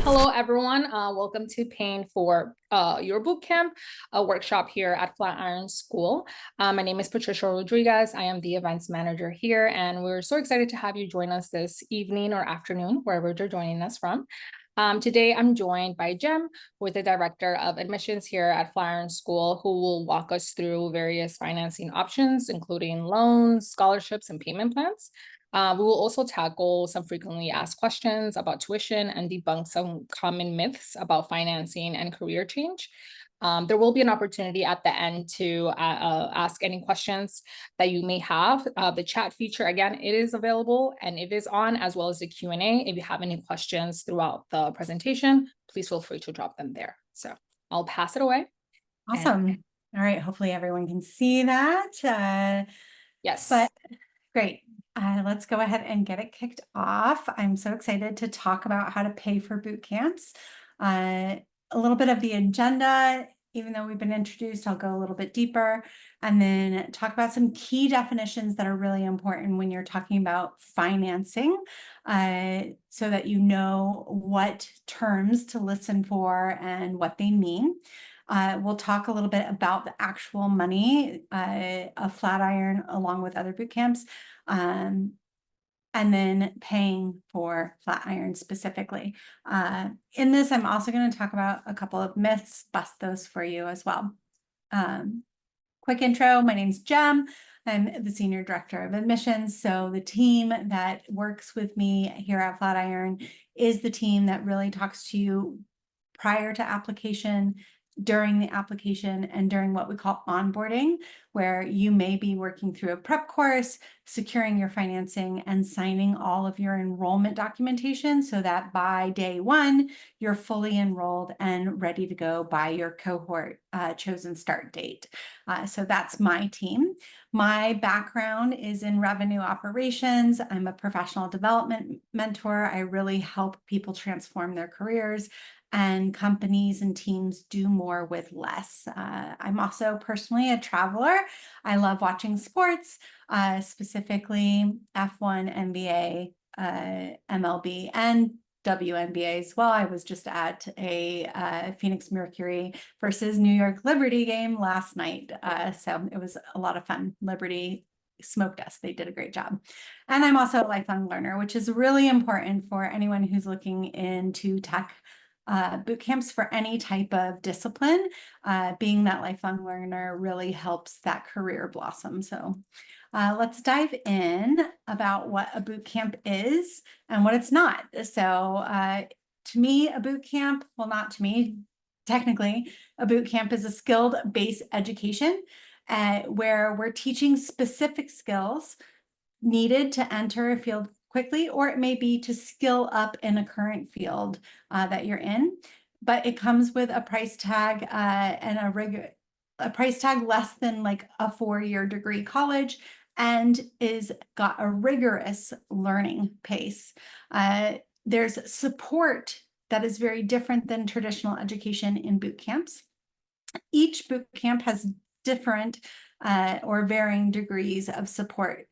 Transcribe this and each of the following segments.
Hello, everyone. Welcome to Paying for Your Bootcamp, a workshop here at Flatiron School. My name is Patricia Rodriguez. I am the events manager here, and we're so excited to have you join us this evening or afternoon, wherever you're joining us from. Today, I'm joined by Jem, who is the Director of Admissions here at Flatiron School, who will walk us through various financing options, including loans, scholarships, and payment plans. We will also tackle some frequently asked questions about tuition and debunk some common myths about financing and career change. There will be an opportunity at the end to ask any questions that you may have. The chat feature, again, it is available and it is on, as well as the Q&A. If you have any questions throughout the presentation, please feel free to drop them there. So I'll pass it away. Awesome. All right. Hopefully everyone can see that. Yes. But great. Let's go ahead and get it kicked off. I'm so excited to talk about how to pay for boot camps. A little bit of the agenda, even though we've been introduced, I'll go a little bit deeper and then talk about some key definitions that are really important when you're talking about financing, so that you know what terms to listen for and what they mean. We'll talk a little bit about the actual money of Flatiron along with other boot camps, and then paying for Flatiron specifically. In this, I'm also going to talk about a couple of myths, bust those for you as well. Quick intro, my name's Jem. I'm the Senior Director of Admissions. So the team that works with me here at Flatiron is the team that really talks to you prior to application, during the application, and during what we call onboarding, where you may be working through a prep course, securing your financing, and signing all of your enrollment documentation so that by day one, you're fully enrolled and ready to go by your cohort chosen start date. So that's my team. My background is in revenue operations. I'm a professional development mentor. I really help people transform their careers, and companies and teams do more with less. I'm also personally a traveler. I love watching sports, specifically F1, NBA, MLB, and WNBA as well. I was just at a Phoenix Mercury versus New York Liberty game last night. So it was a lot of fun. Liberty smoked us. They did a great job. And I'm also a lifelong learner, which is really important for anyone who's looking into tech boot camps for any type of discipline. Being that lifelong learner really helps that career blossom. So let's dive in about what a boot camp is and what it's not. So to me, a boot camp, well, not to me, technically, a boot camp is a skilled-based education where we're teaching specific skills needed to enter a field quickly, or it may be to skill up in a current field that you're in. But it comes with a price tag and a price tag less than like a 4-year degree college, and is got a rigorous learning pace. There's support that is very different than traditional education in boot camps. Each boot camp has different or varying degrees of support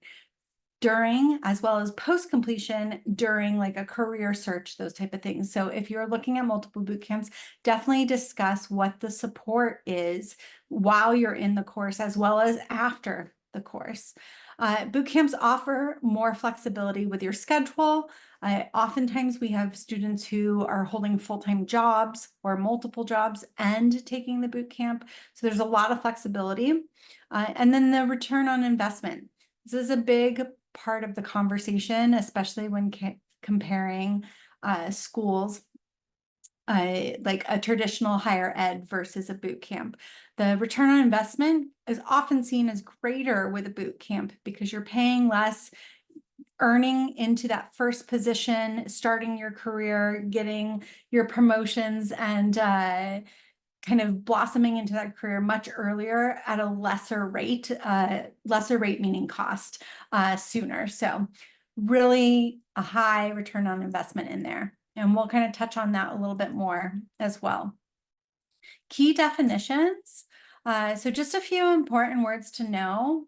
during, as well as post-completion, during like a career search, those type of things. So if you're looking at multiple boot camps, definitely discuss what the support is while you're in the course, as well as after the course. Boot camps offer more flexibility with your schedule. Oftentimes we have students who are holding full-time jobs or multiple jobs and taking the boot camp. So there's a lot of flexibility. And then the return on investment. This is a big part of the conversation, especially when comparing schools, like a traditional higher ed versus a boot camp. The return on investment is often seen as greater with a boot camp because you're paying less, earning into that first position, starting your career, getting your promotions, and kind of blossoming into that career much earlier at a lesser rate meaning cost sooner. So really a high return on investment in there. And we'll kind of touch on that a little bit more as well. Key definitions. So just a few important words to know.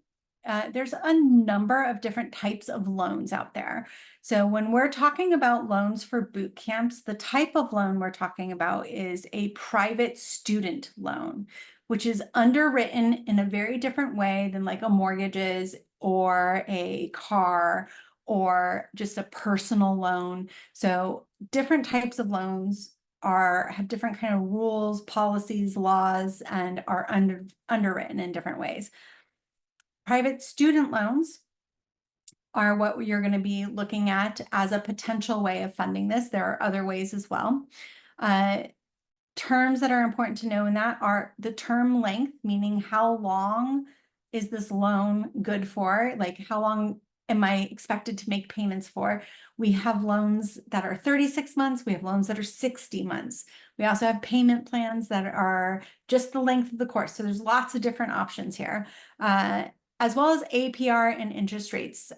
there's a number of different types of loans out there. So when we're talking about loans for boot camps, the type of loan we're talking about is a private student loan, which is underwritten in a very different way than like a mortgage is, or a car, or just a personal loan. So different types of loans have different kind of rules, policies, laws, and are underwritten in different ways. Private student loans are what you're going to be looking at as a potential way of funding this. There are other ways as well. Terms that are important to know in that are the term length, meaning how long is this loan good for? Like, how long am I expected to make payments for? We have loans that are 36 months. We have loans that are 60 months. We also have payment plans that are just the length of the course. So there's lots of different options here. As well as APR and interest rates.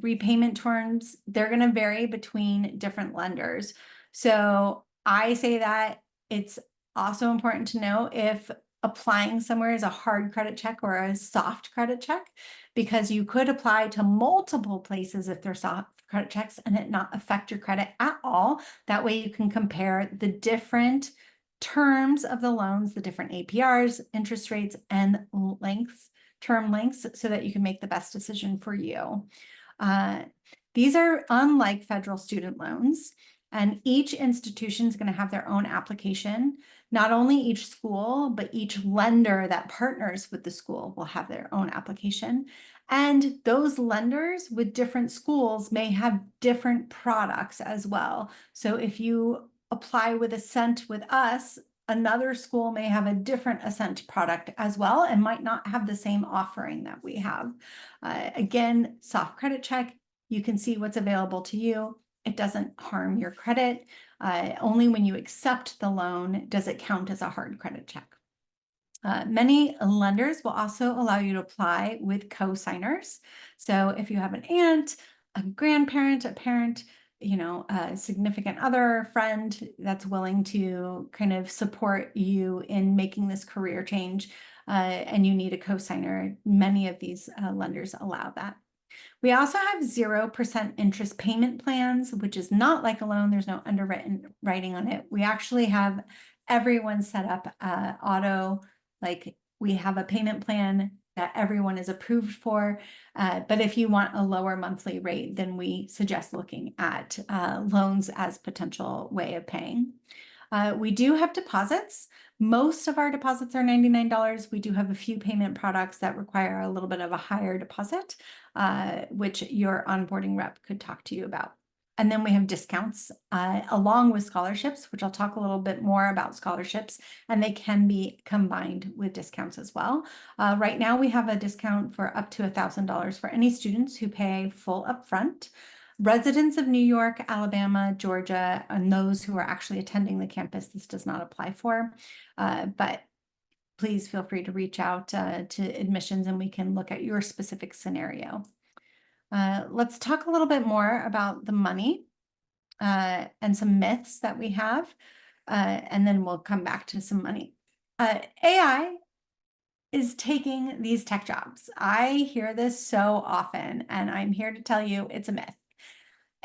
Repayment terms, they're going to vary between different lenders. So I say that it's also important to know if applying somewhere is a hard credit check or a soft credit check, because you could apply to multiple places if they're soft credit checks and it not affect your credit at all. That way you can compare the different terms of the loans, the different APRs, interest rates, and lengths, term lengths, so that you can make the best decision for you. These are unlike federal student loans, and each institution is going to have their own application. Not only each school, but each lender that partners with the school will have their own application. And those lenders with different schools may have different products as well. So if you apply with Ascent with us, another school may have a different Ascent product as well and might not have the same offering that we have. Again, soft credit check, you can see what's available to you. It doesn't harm your credit. Only when you accept the loan does it count as a hard credit check. Many lenders will also allow you to apply with co-signers. So if you have an aunt, a grandparent, a parent, a significant other, friend that's willing to kind of support you in making this career change, and you need a co-signer, many of these lenders allow that. We also have 0% interest payment plans, which is not like a loan. There's no underwriting on it. We actually have everyone set up auto, like we have a payment plan that everyone is approved for. But if you want a lower monthly rate, then we suggest looking at loans as potential way of paying. We do have deposits. Most of our deposits are $99. We do have a few payment products that require a little bit of a higher deposit, which your onboarding rep could talk to you about. And then we have discounts along with scholarships, which I'll talk a little bit more about scholarships, and they can be combined with discounts as well. Right now, we have a discount for up to $1,000 for any students who pay full upfront. Residents of New York, Alabama, Georgia, and those who are actually attending the campus, this does not apply for, but please feel free to reach out to admissions and we can look at your specific scenario. Let's talk a little bit more about the money and some myths that we have, and then we'll come back to some money. AI is taking these tech jobs. I hear this so often, and I'm here to tell you it's a myth.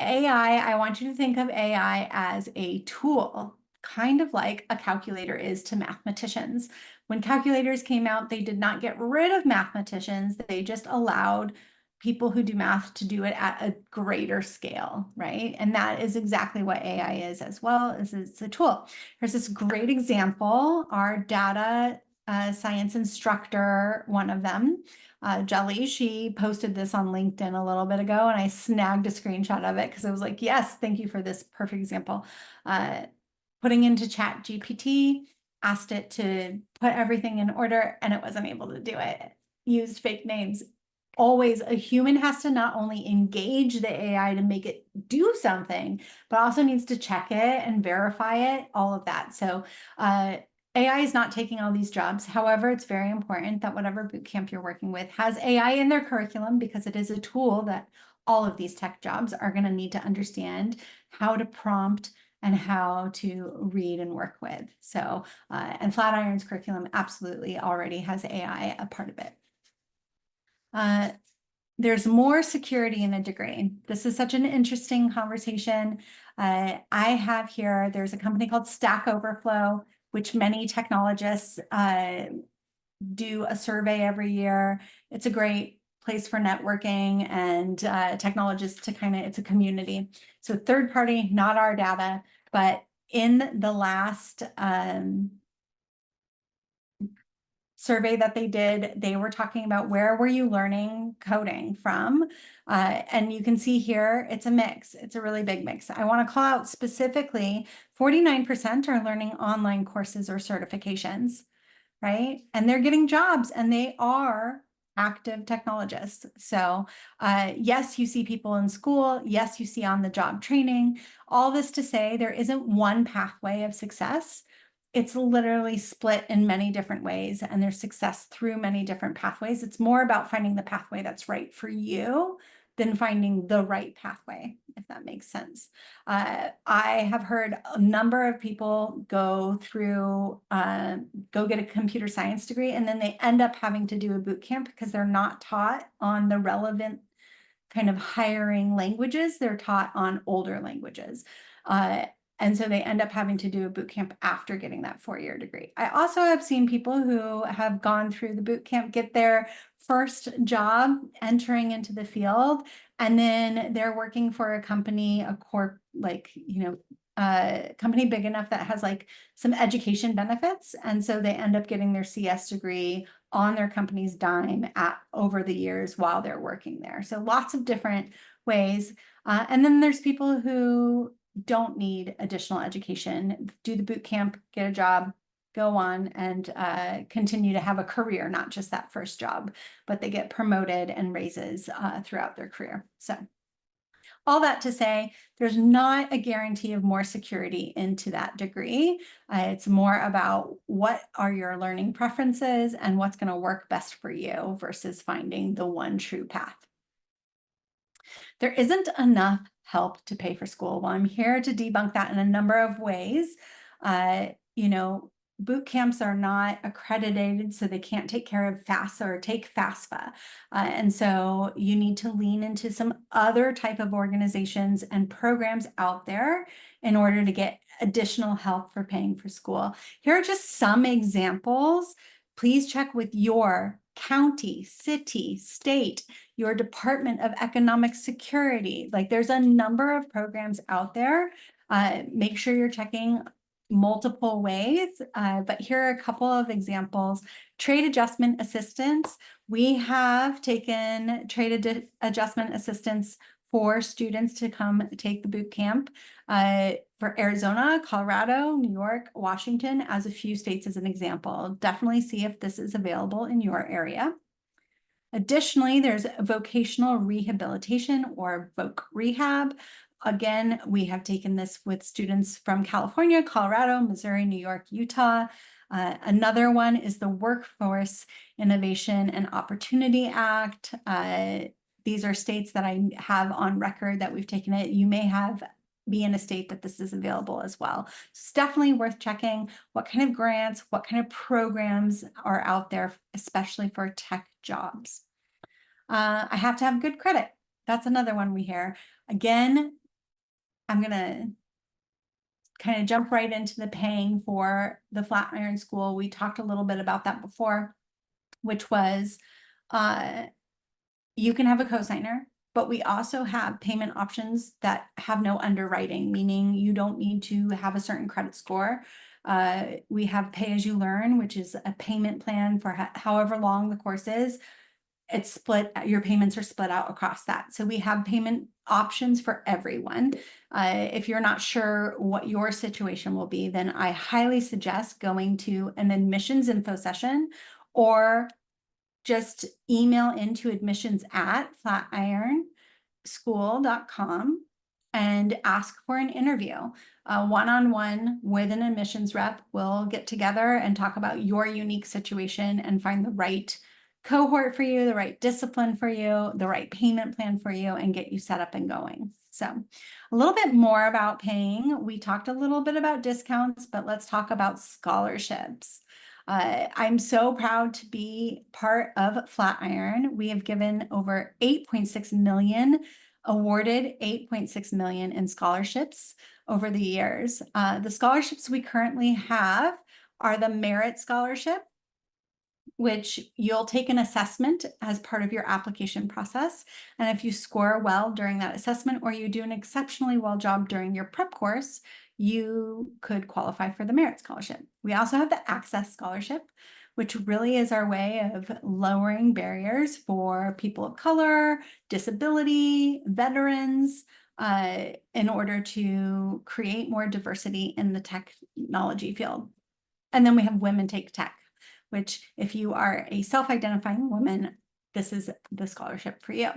I want you to think of AI as a tool, kind of like a calculator is to mathematicians. When calculators came out, they did not get rid of mathematicians. They just allowed people who do math to do it at a greater scale, right? And that is exactly what AI is as well, is it's a tool. Here's this great example. Our data science instructor, one of them, Jelly, she posted this on LinkedIn a little bit ago, and I snagged a screenshot of it because I was like, yes, thank you for this perfect example. Putting into Chat GPT, asked it to put everything in order, and it wasn't able to do it. Used fake names. Always, a human has to not only engage the AI to make it do something, but also needs to check it and verify it, all of that. So AI is not taking all these jobs. However, it's very important that whatever bootcamp you're working with has AI in their curriculum, because it is a tool that all of these tech jobs are going to need to understand how to prompt and how to read and work with. So, and Flatiron's curriculum absolutely already has AI a part of it. there's more security in a degree. This is such an interesting conversation. I have here, there's a company called Stack Overflow, which many technologists do a survey every year. It's a great place for networking and technologists to it's a community. So third party, not our data, but in the last survey that they did, they were talking about where were you learning coding from? And you can see here, it's a mix. It's a really big mix. I want to call out specifically 49% are learning online courses or certifications, right? And they're getting jobs and they are active technologists. So yes, you see people in school. Yes, you see on the job training. All this to say there isn't one pathway of success. It's literally split in many different ways and there's success through many different pathways. It's more about finding the pathway that's right for you than finding the right pathway, if that makes sense. I have heard a number of people go through, go get a computer science degree, and then they end up having to do a boot camp because they're not taught on the relevant kind of hiring languages. They're taught on older languages. And so they end up having to do a boot camp after getting that 4-year degree. I also have seen people who have gone through the boot camp, get their first job entering into the field, and then they're working for a company, a corp, company big enough that has some education benefits. And so they end up getting their CS degree on their company's dime over the years while they're working there. So lots of different ways. And then there's people who don't need additional education, do the boot camp, get a job, go on and continue to have a career, not just that first job, but they get promoted and raises throughout their career. So all that to say, there's not a guarantee of more security into that degree. It's more about what are your learning preferences and what's going to work best for you versus finding the one true path. There isn't enough help to pay for school. Well, I'm here to debunk that in a number of ways. Boot camps are not accredited, so they can't take care of FAFSA or take FAFSA. And so you need to lean into some other type of organizations and programs out there in order to get additional help for paying for school. Here are just some examples. Please check with your county, city, state, your Department of Economic Security. There's a number of programs out there. Make sure you're checking multiple ways, but here are a couple of examples. Trade adjustment assistance. We have taken trade adjustment assistance for students to come take the boot camp for Arizona, Colorado, New York, Washington, as a few states as an example. Definitely see if this is available in your area. Additionally, there's vocational rehabilitation or voc rehab. Again, we have taken this with students from California, Colorado, Missouri, New York, Utah. Another one is the Workforce Innovation and Opportunity Act. These are states that I have on record that we've taken it. You may be in a state that this is available as well. So it's definitely worth checking what kind of grants, what kind of programs are out there, especially for tech jobs. I have to have good credit. That's another one we hear. Again, I'm going to kind of jump right into the paying for the Flatiron School. We talked a little bit about that before, which was you can have a cosigner, but we also have payment options that have no underwriting, meaning you don't need to have a certain credit score. We have pay as you learn, which is a payment plan for however long the course is. It's split, your payments are split out across that. So we have payment options for everyone. If you're not sure what your situation will be, then I highly suggest going to an admissions info session or just email into admissions@flatironschool.com and ask for an interview. One-on-one with an admissions rep. We'll get together and talk about your unique situation and find the right cohort for you, the right discipline for you, the right payment plan for you, and get you set up and going. So a little bit more about paying. We talked a little bit about discounts, but let's talk about scholarships. I'm so proud to be part of Flatiron. We have given over 8.6 million, awarded 8.6 million in scholarships over the years. The scholarships we currently have are the Merit Scholarship, which you'll take an assessment as part of your application process. And if you score well during that assessment, or you do an exceptionally well job during your prep course, you could qualify for the Merit Scholarship. We also have the Access Scholarship, which really is our way of lowering barriers for people of color, disability, veterans, in order to create more diversity in the technology field. And then we have Women Take Tech, which if you are a self-identifying woman, this is the scholarship for you.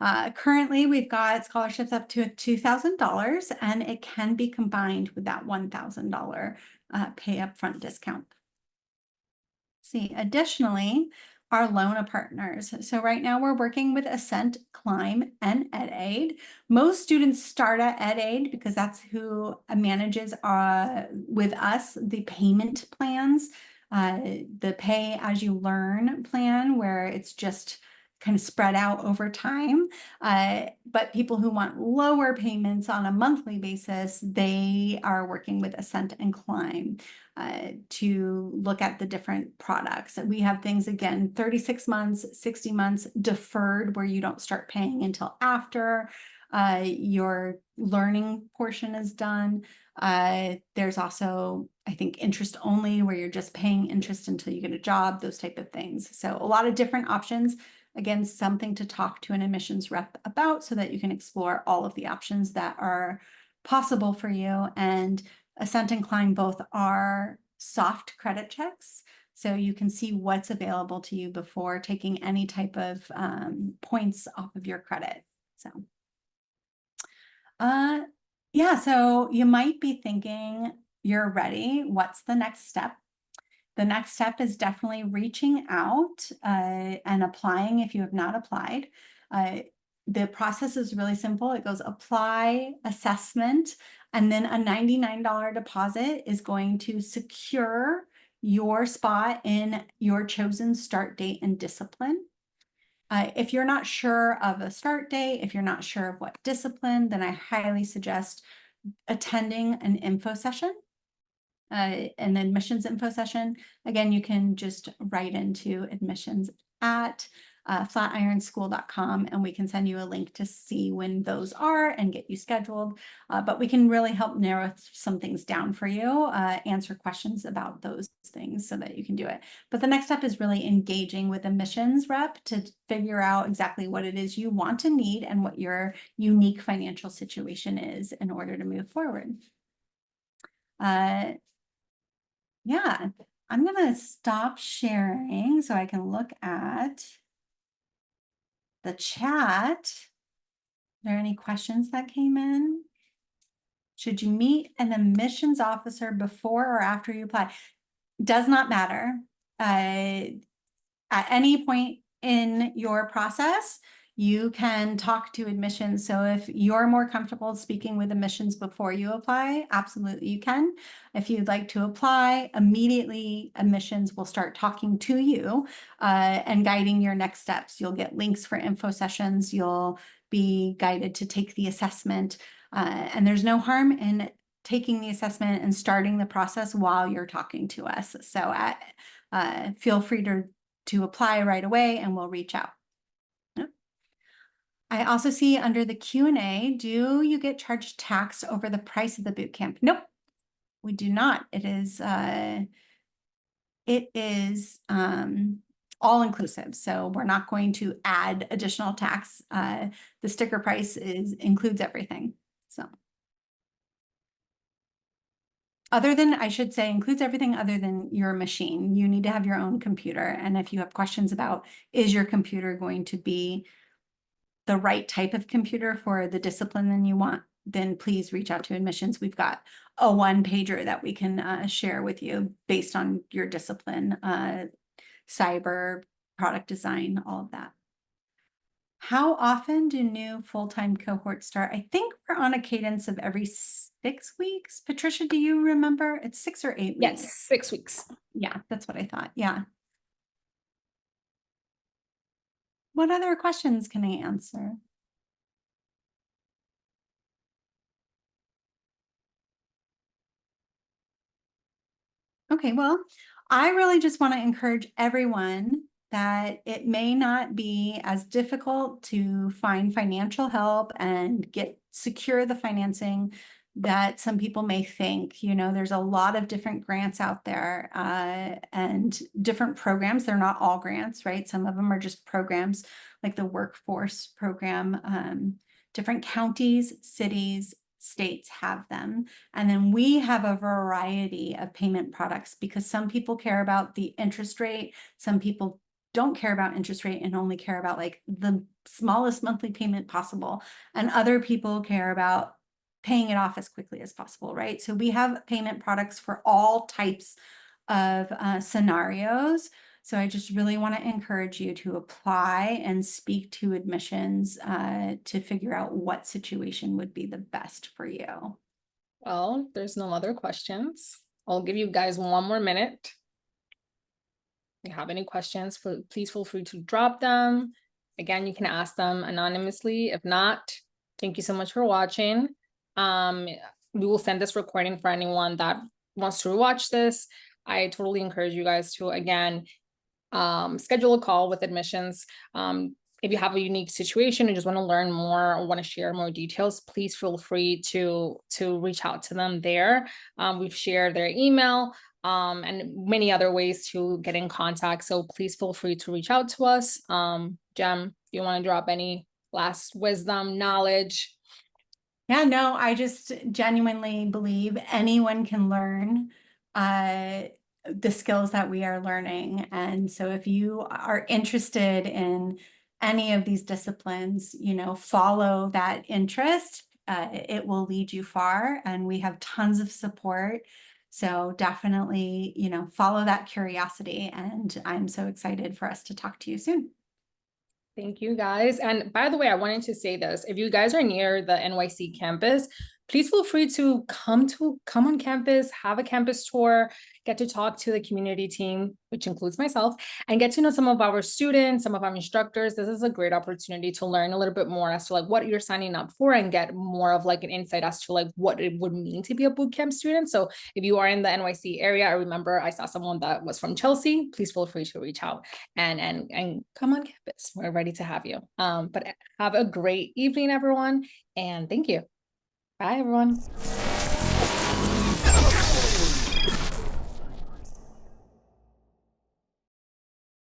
Currently, we've got scholarships up to $2,000, and it can be combined with that $1,000 pay upfront discount. See, additionally, our Lona partners. So right now we're working with Ascent, Climb, and EdAid. Most students start at EdAid because that's who manages with us the payment plans, the pay as you learn plan, where it's just kind of spread out over time. But people who want lower payments on a monthly basis, they are working with Ascent and Climb to look at the different products. And we have things, again, 36 months, 60 months deferred, where you don't start paying until after your learning portion is done. There's also, I think, interest only, where you're just paying interest until you get a job, those type of things. So a lot of different options. Again, something to talk to an admissions rep about so that you can explore all of the options that are possible for you. And Ascent and Climb both are soft credit checks, so you can see what's available to you before taking any type of points off of your credit. So, yeah, so you might be thinking you're ready. What's the next step? The next step is definitely reaching out and applying if you have not applied. The process is really simple. It goes apply, assessment, and then a $99 deposit is going to secure your spot in your chosen start date and discipline. If you're not sure of a start date, if you're not sure of what discipline, then I highly suggest attending an info session. An admissions info session. Again, you can just write into admissions at flatironschool.com, and we can send you a link to see when those are and get you scheduled. But we can really help narrow some things down for you, answer questions about those things so that you can do it. But the next step is really engaging with admissions rep to figure out exactly what it is you want to need and what your unique financial situation is in order to move forward. Yeah, I'm gonna stop sharing so I can look at the chat. Are there any questions that came in? Should you meet an admissions officer before or after you apply? Does not matter. At any point in your process, you can talk to admissions. So if you're more comfortable speaking with admissions before you apply, absolutely you can. If you'd like to apply, immediately admissions will start talking to you and guiding your next steps. You'll get links for info sessions. You'll be guided to take the assessment. And there's no harm in taking the assessment and starting the process while you're talking to us. So feel free to apply right away and we'll reach out. I also see under the Q&A, do you get charged tax over the price of the boot camp? Nope, we do not. It is all inclusive. So we're not going to add additional tax. The sticker price includes everything. So I should say, includes everything other than your machine. You need to have your own computer. And if you have questions about, is your computer going to be the right type of computer for the discipline that you want, then please reach out to admissions. We've got a one-pager that we can share with you based on your discipline, cyber, product design, all of that. How often do new full-time cohorts start? I think we're on a cadence of every 6 weeks. Patricia, do you remember? It's 6 or 8 weeks. Yes, 6 weeks. Yeah, that's what I thought. Yeah. What other questions can I answer? Okay, well, I really just want to encourage everyone that it may not be as difficult to find financial help and secure the financing that some people may think. You know, there's a lot of different grants out there and different programs. They're not all grants, right? Some of them are just programs like the workforce program. Different counties, cities, states have them. And then we have a variety of payment products because some people care about the interest rate. Some people don't care about interest rate and only care about like the smallest monthly payment possible. And other people care about paying it off as quickly as possible, right? So we have payment products for all types of scenarios. So I just really want to encourage you to apply and speak to admissions to figure out what situation would be the best for you. Well, there's no other questions. I'll give you guys 1 more minute. If you have any questions, please feel free to drop them. Again, you can ask them anonymously. If not, thank you so much for watching. We will send this recording for anyone that wants to watch this. I totally encourage you guys to, again, schedule a call with admissions. If you have a unique situation and just want to learn more or want to share more details, please feel free to reach out to them there. We've shared their email and many other ways to get in contact. So please feel free to reach out to us. Jem, do you want to drop any last wisdom, knowledge? Yeah, no, I just genuinely believe anyone can learn the skills that we are learning. And so if you are interested in any of these disciplines, you know, follow that interest. It will lead you far, and we have tons of support. So definitely, you know, follow that curiosity. And I'm so excited for us to talk to you soon. Thank you guys. And by the way, I wanted to say this. If you guys are near the NYC campus, please feel free to come on campus, have a campus tour, get to talk to the community team, which includes myself, and get to know some of our students, some of our instructors. This is a great opportunity to learn a little bit more as to like what you're signing up for and get more of like an insight as to like what it would mean to be a bootcamp student. So if you are in the NYC area, I remember I saw someone that was from Chelsea, please feel free to reach out and come on campus. We're ready to have you. But have a great evening, everyone. And thank you. Bye, everyone.